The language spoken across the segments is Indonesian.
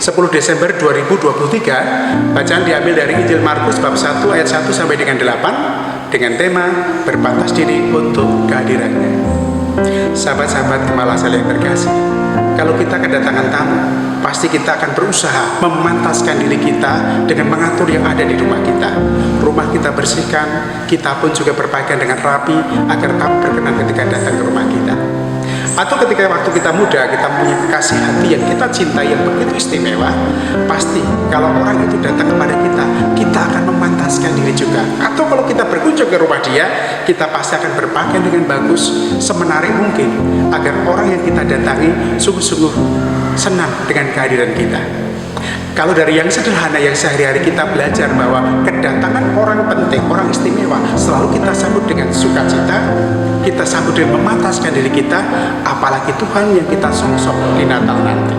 10 Desember 2023. Bacaan diambil dari Injil Markus bab 1 ayat 1 sampai dengan 8 dengan tema berpantas diri untuk kehadirannya. Sahabat-sahabat Gembala yang terkasih, kalau kita kedatangan tamu, pasti kita akan berusaha memantaskan diri kita dengan mengatur yang ada di rumah kita. Rumah kita bersihkan, kita pun juga berpakaian dengan rapi agar tamu berkenan ketika datang ke rumah kita. Atau ketika waktu kita muda, kita punya kekasih hati yang kita cintai yang begitu istimewa, pasti kalau orang itu datang kepada kita, kita akan memantaskan diri juga. Atau kalau kita berkunjung ke rumah dia, kita pasti akan berpakaian dengan bagus, semenarik mungkin, agar orang yang kita datangi sungguh-sungguh senang dengan kehadiran kita. Kalau dari yang sederhana yang sehari-hari kita belajar bahwa kedatangan orang penting, orang istimewa selalu kita sambut dengan sukacita, kita sambut dengan memantaskan diri kita, apalagi Tuhan yang kita songsong di Natal nanti.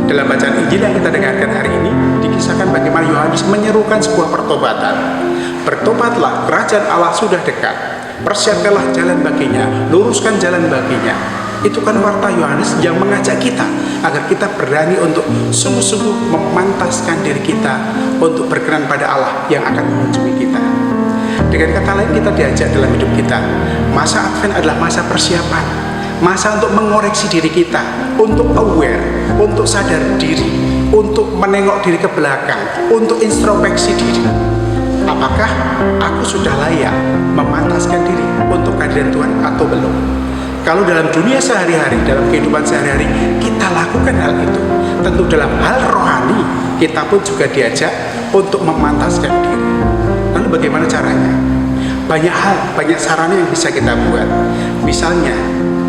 Dalam bacaan Injil yang kita dengarkan hari ini, dikisahkan bagaimana Yohanes menyerukan sebuah pertobatan. Bertobatlah, kerajaan Allah sudah dekat. Persiapkanlah jalan baginya, luruskan jalan baginya. Itu kan warta Yohanes yang mengajak kita agar kita berani untuk sungguh-sungguh memantaskan diri kita untuk berkenan pada Allah yang akan mengunjungi kita. Dengan kata lain, kita diajak dalam hidup kita. Masa Advent adalah masa persiapan, masa untuk mengoreksi diri kita, untuk aware, untuk sadar diri, untuk menengok diri ke belakang, untuk introspeksi diri. Apakah aku sudah layak memantaskan diri untuk kehadiran Tuhan atau belum? Kalau dalam dunia sehari-hari, dalam kehidupan sehari-hari, kita lakukan hal itu. Tentu dalam hal rohani, kita pun juga diajak untuk memantaskan diri. Lalu bagaimana caranya? Banyak hal, banyak sarana yang bisa kita buat. Misalnya,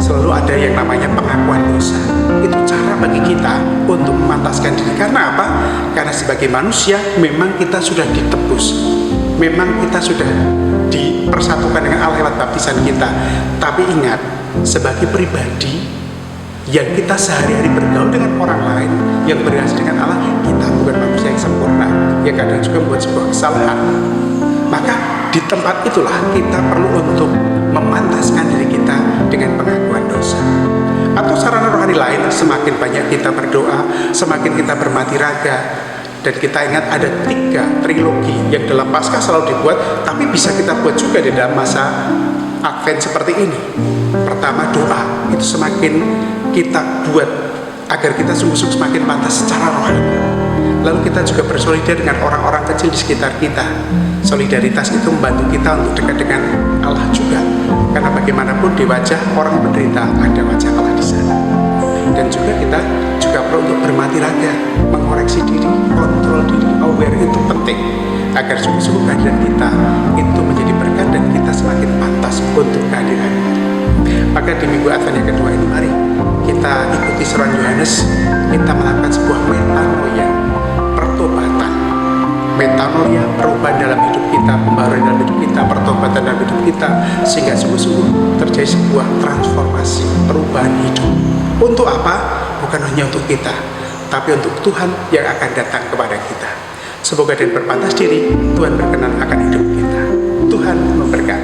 selalu ada yang namanya pengakuan dosa. Itu cara bagi kita untuk memantaskan diri. Karena apa? Karena sebagai manusia, memang kita sudah ditebus. Memang kita sudah dipersatukan dengan Allah lewat baptisan kita. Tapi ingat, sebagai pribadi yang kita sehari-hari bergaul dengan orang lain, yang berrelasi dengan Allah, kita bukan manusia yang sempurna, yang kadang juga membuat sebuah kesalahan. Maka di tempat itulah kita perlu untuk memantaskan diri kita dengan pengakuan dosa. Atau sarana rohani lain, semakin banyak kita berdoa, semakin kita bermati raga. Dan kita ingat ada 3 trilogi yang dalam Paskah selalu dibuat, tapi bisa kita buat juga di dalam masa Advent seperti ini. Pertama, doa. Itu semakin kita buat agar kita sungguh-sungguh semakin pantas secara rohani. Lalu kita juga bersolidar dengan orang-orang kecil di sekitar kita. Solidaritas itu membantu kita untuk dekat dengan Allah juga. Karena bagaimanapun di wajah orang menderita ada wajah Allah di sana. Dan juga kita juga perlu untuk bermati raga, mengoreksi diri, kontrol diri, aware itu penting agar sungguh-sungguh kehadiran kita itu menjadi berkat dan kita semakin pantas untuk kehadiran. Maka di minggu Advent yang kedua ini, mari kita ikuti seruan Yohanes, kita melakukan sebuah metanoia, pertobatan. Metanoia, perubahan dalam hidup kita, pembaruan dalam hidup kita, pertobatan dalam hidup kita, sehingga sungguh-sungguh terjadi sebuah transformasi, perubahan hidup. Untuk apa? Bukan hanya untuk kita, tapi untuk Tuhan yang akan datang kepada kita. Semoga dengan berpantas diri, Tuhan berkenan akan hidup kita. Tuhan memberkati.